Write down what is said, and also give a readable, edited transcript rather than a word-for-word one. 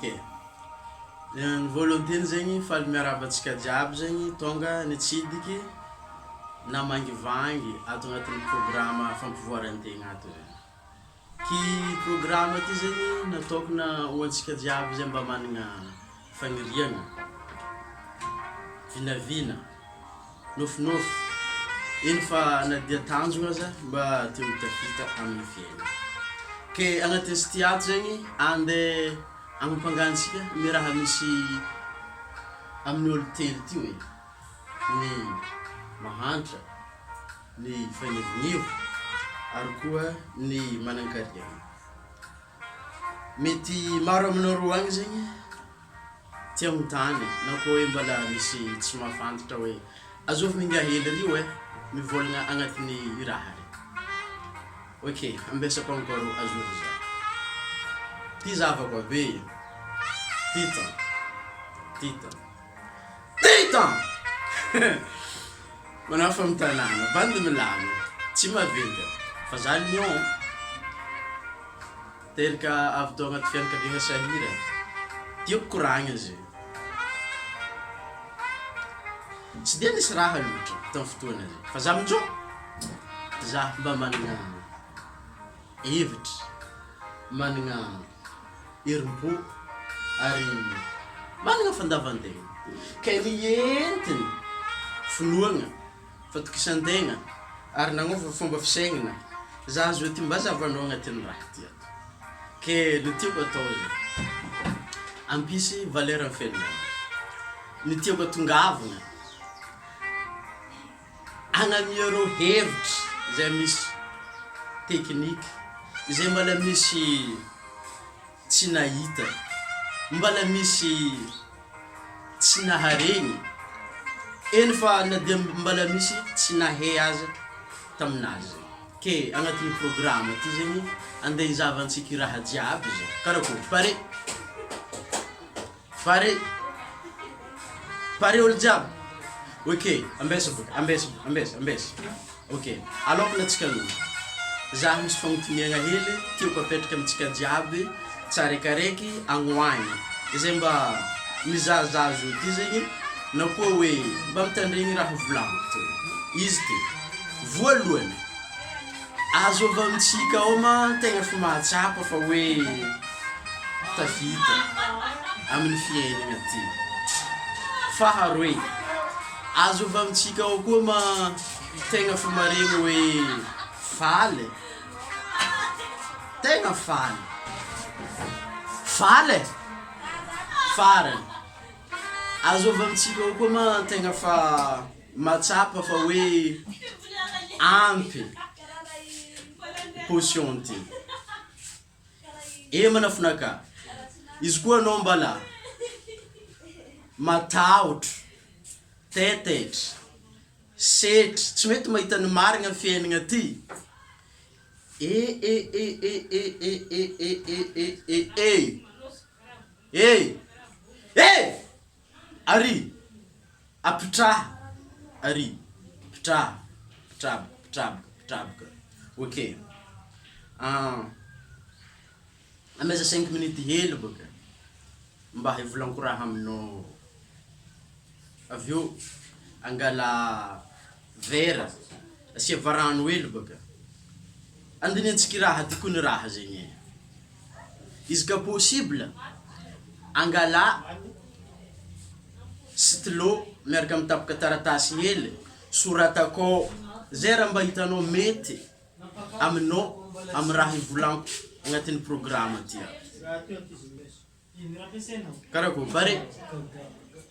Okay. Ny volonté zegny faly miarabantsika jiaby zegny tonga nitsidiky na mangivangy ato agnatin'ny programme fampivoaran-tegna ato zegny. Ki programme ty zegny natokana ho antsika jiaby zay mba managna fagniriagna, vinavina, nofinofy. Iny fa nadia tanjona za mba te ho tafita amin'ny fiaigna. Ke agnatin'ny sty ato zegny ande agnapangatsika ny raha misy amin'ny olo telo ty hoe ny mahantra, ny fagnivognivo ary koa ny manan-kariagna. Mety maro aminareo agny zegny tia mitany na koa hoe mbala misy tsy mahafantatra hoe azovy minga hely rio mivolagna agnatin'ny raha re. Ok, ambesako encore azovy za. Ty zavako be. Titan! Mana fa mitanana, bandy milano, tsy maventy. Fa za lion. Teraka avy tao agnaty fianakaviagna sahira. Tiako koragna zay. Tsy dia nisy raha loatra tamin'ny fotoana zay. Fa za amin'izao, za mba managna hevitra, managna herim-po ary managna fandavan-tegna. Kay mientigny finoagna, fatokisan-tegna ary nagnova fomba fisaigna. Za azo ty mba zavanao agnatin'ny raha ty ato. Ke ny tiako atao zay, ampisy valeur amin'ny fiaignana. Ny tiako atongavagna, agnamia reo hevitra zay misy teknika, zay mbala misy tsy nahita, mbala misy tsy naharegny, eny fa na dia mbala misy tsy nahay aza taminazy. Ke agnatin'ny programme ty zegny andeha hizavantsika raha jiaby zay. Karakôry? Pare olo jiaby? Ok, ambesa boka, ambesa. Ok, alokana antsika aloha. Za misy fagnotoniagna hely, tiako apetraka amintsika jiaby tsaraikaraiky agnoagny. Zay mba mizahazaha zo ty zegny, na koa hoe mba mitandregny raha volagniko ty. Izy ty, voalohany, azova amintsika ao ma tegna fa mahatsapa fa hoe tafita amin'ny fiaignana ty. Faharoe, azova amintsika ao koa ma tegna fa maregny hoe faly. Tegna faly. Farany. Azova amintsika ao koa ma tegna fa matsapa fa hoe ampy potion ty. Manafinaka. Izy koa anao mbala mataotro, tetaitra, setry, tsy mety mahita ny marigna amin'ny fiaignana ty. Ary apitraha, ary pitrabaka. Ok. Ameza 5 minutes hely boka mba hivolanko raha aminao. Avyo angala vera, asia varano hely boka. Andiniantsika raha ty koa ny raha zegny. Izy ka possible angala stylo miaraka amin'ny tapaka taratasy hely, soratako zay raha mba hitanao mety aminao amin'ny raha hivolanko agnatin'ny programme ty. Karakôry?